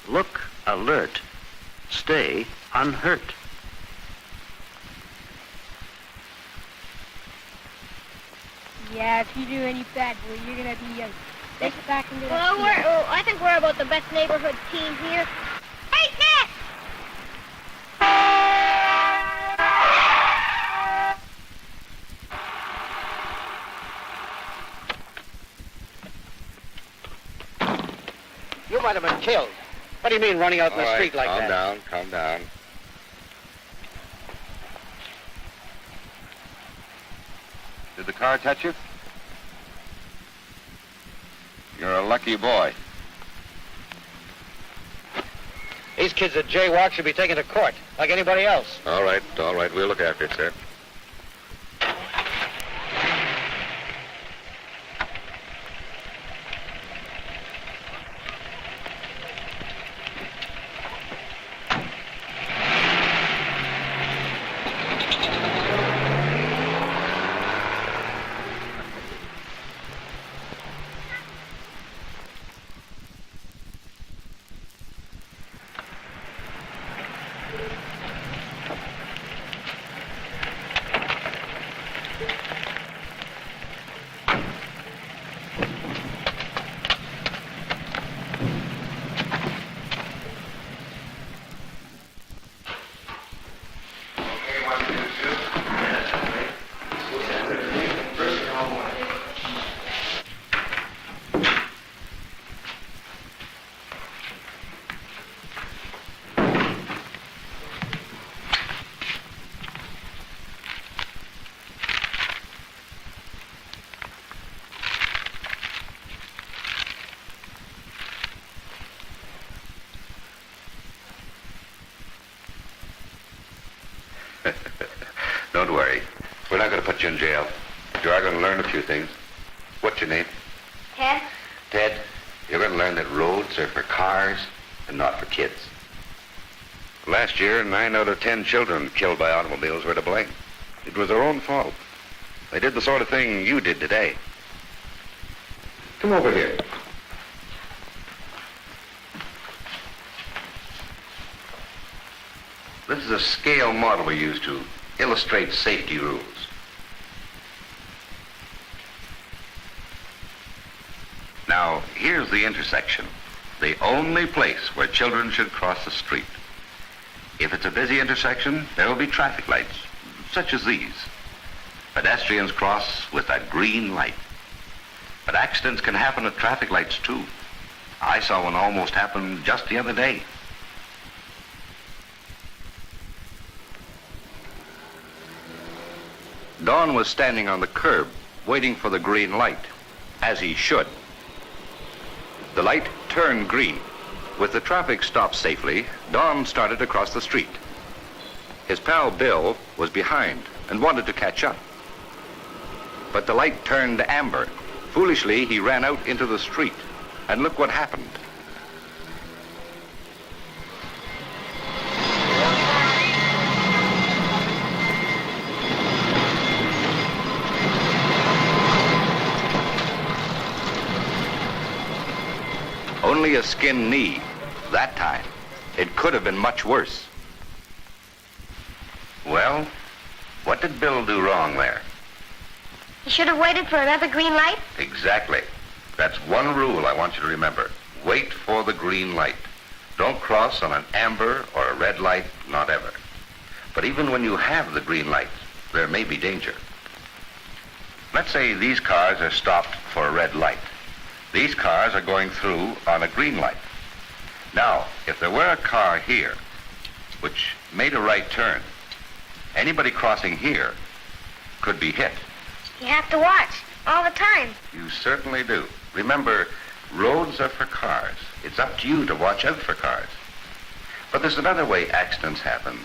Look alert. Stay unhurt. Yeah, if you do any bad, boy, you're gonna be sent back into the I think we're about the best neighborhood team here. Hey, Nat! You might have been killed. What do you mean running out in the street like that? Calm down. Did the car touch you? You're a lucky boy. These kids that jaywalk should be taken to court, like anybody else. All right. We'll look after it, sir. Don't worry. We're not going to put you in jail. You are going to learn a few things. What's your name? Ted? Ted, you're going to learn that roads are for cars and not for kids. Last year, 9 out of 10 children killed by automobiles were to blame. It was their own fault. They did the sort of thing you did today. Come over here. This is a scale model we use to illustrate safety rules. Now, here's the intersection, the only place where children should cross the street. If it's a busy intersection, there will be traffic lights, such as these. Pedestrians cross with that green light. But accidents can happen at traffic lights, too. I saw one almost happen just the other day. Don was standing on the curb, waiting for the green light, as he should. The light turned green. With the traffic stopped safely, Don started to cross the street. His pal Bill was behind and wanted to catch up. But the light turned amber. Foolishly, he ran out into the street. And look what happened. Only a skinned knee. That time. It could have been much worse. Well, what did Bill do wrong there? You should have waited for another green light? Exactly. That's one rule I want you to remember. Wait for the green light. Don't cross on an amber or a red light, not ever. But even when you have the green light, there may be danger. Let's say these cars are stopped for a red light. These cars are going through on a green light. Now, if there were a car here, which made a right turn, anybody crossing here could be hit. You have to watch all the time. You certainly do. Remember, roads are for cars. It's up to you to watch out for cars. But there's another way accidents happen,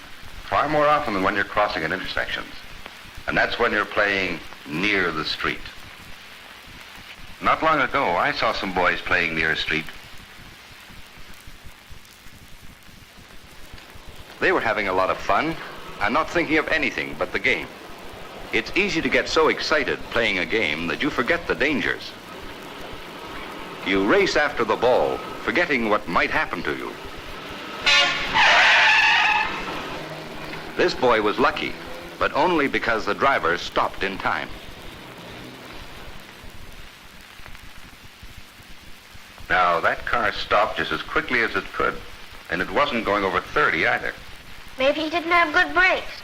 far more often than when you're crossing at intersections. And that's when you're playing near the street. Not long ago, I saw some boys playing near a street. They were having a lot of fun and not thinking of anything but the game. It's easy to get so excited playing a game that you forget the dangers. You race after the ball, forgetting what might happen to you. This boy was lucky, but only because the driver stopped in time. Now, that car stopped just as quickly as it could, and it wasn't going over 30 either. Maybe he didn't have good brakes.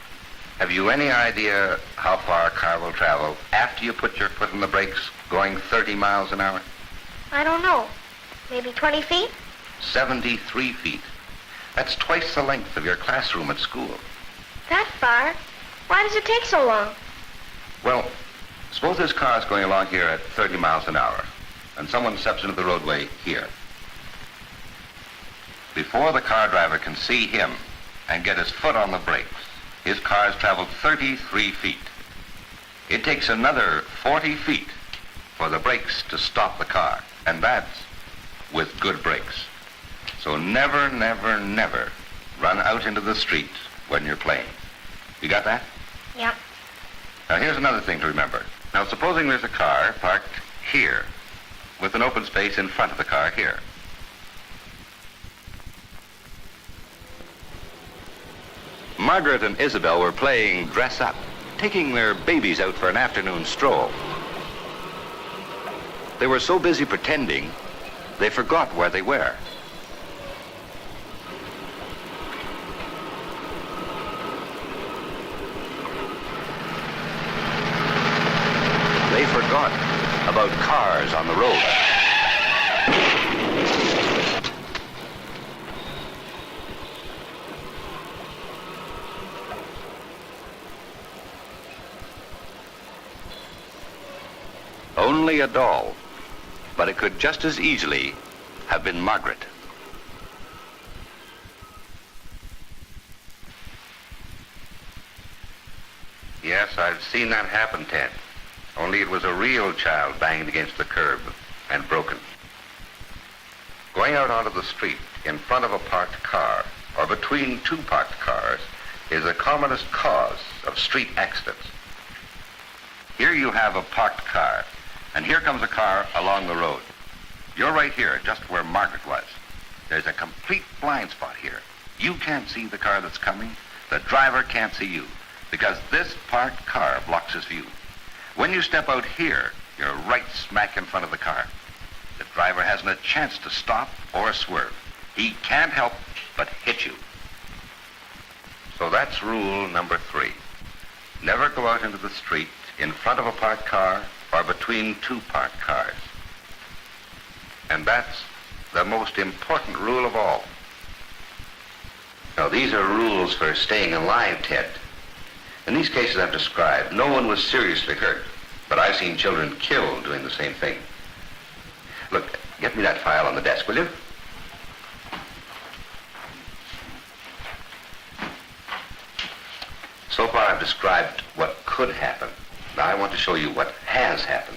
Have you any idea how far a car will travel after you put your foot on the brakes going 30 miles an hour? I don't know. Maybe 20 feet? 73 feet. That's twice the length of your classroom at school. That far? Why does it take so long? Well, suppose this car is going along here at 30 miles an hour, and someone steps into the roadway here. Before the car driver can see him and get his foot on the brakes, his car has traveled 33 feet. It takes another 40 feet for the brakes to stop the car, and that's with good brakes. So never, never, never run out into the street when you're playing. You got that? Yep. Now here's another thing to remember. Now supposing there's a car parked here with an open space in front of the car here. Margaret and Isabel were playing dress up, taking their babies out for an afternoon stroll. They were so busy pretending, they forgot where they were. They forgot about cars on the road. Only a doll, but it could just as easily have been Margaret. Yes, I've seen that happen, Ted. Only it was a real child banged against the curb and broken. Going out onto the street in front of a parked car or between two parked cars is the commonest cause of street accidents. Here you have a parked car, and here comes a car along the road. You're right here, just where Margaret was. There's a complete blind spot here. You can't see the car that's coming. The driver can't see you, because this parked car blocks his view. When you step out here, you're right smack in front of the car. The driver hasn't a chance to stop or swerve. He can't help but hit you. So that's rule number 3. Never go out into the street in front of a parked car or between two parked cars. And that's the most important rule of all. Now, these are rules for staying alive, Ted. In these cases I've described, no one was seriously hurt, but I've seen children killed doing the same thing. Look, get me that file on the desk, will you? So far I've described what could happen. Now I want to show you what has happened.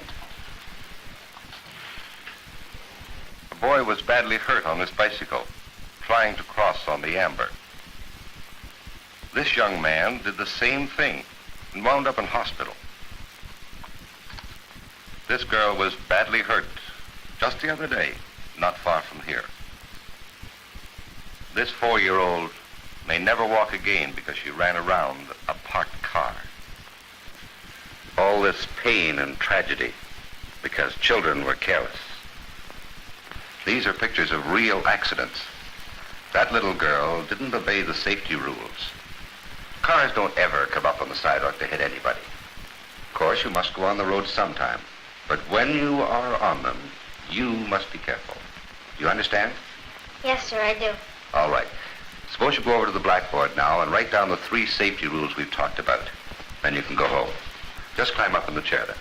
A boy was badly hurt on this bicycle, trying to cross on the amber. This young man did the same thing and wound up in hospital. This girl was badly hurt just the other day, not far from here. This 4-year-old may never walk again because she ran around a parked car. All this pain and tragedy because children were careless. These are pictures of real accidents. That little girl didn't obey the safety rules. Cars don't ever come up on the sidewalk to hit anybody. Of course, you must go on the road sometime. But when you are on them, you must be careful. Do you understand? Yes, sir, I do. All right. Suppose you go over to the blackboard now and write down the 3 safety rules we've talked about. Then you can go home. Just climb up in the chair there.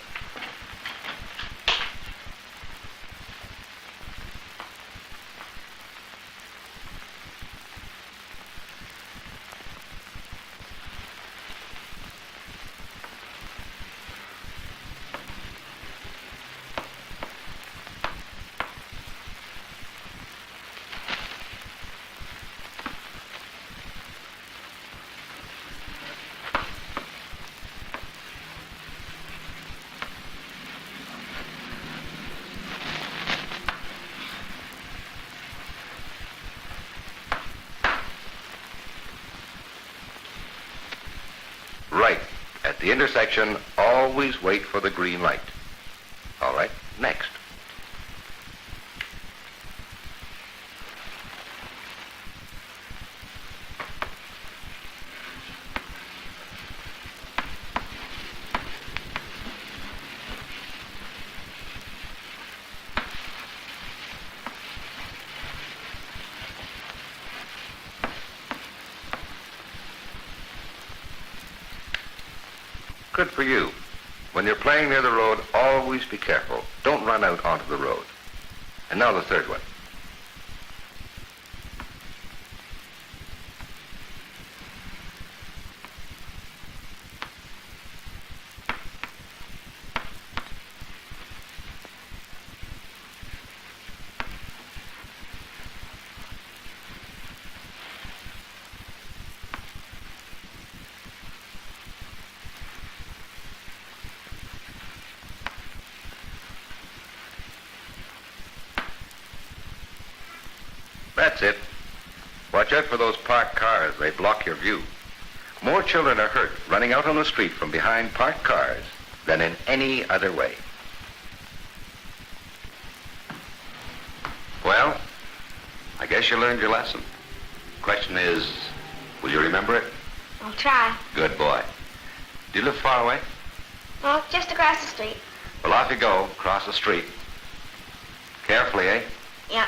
At the intersection, always wait for the green light. All right, next. Good for you. When you're playing near the road, always be careful. Don't run out onto the road. And now the third one. That's it. Watch out for those parked cars. They block your view. More children are hurt running out on the street from behind parked cars than in any other way. Well, I guess you learned your lesson. Question is, will you remember it? I'll try. Good boy. Do you live far away? Well, just across the street. Well, off you go, across the street. Carefully, eh? Yeah.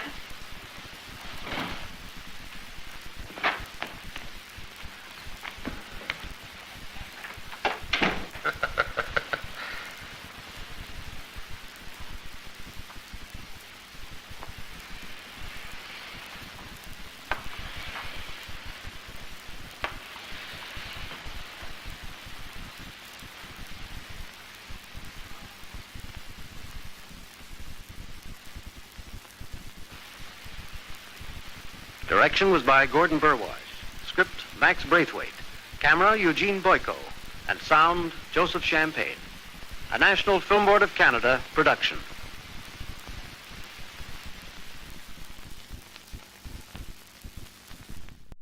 Direction was by Gordon Burwise. Script, Max Braithwaite. Camera, Eugene Boyko. And sound, Joseph Champagne. A National Film Board of Canada production.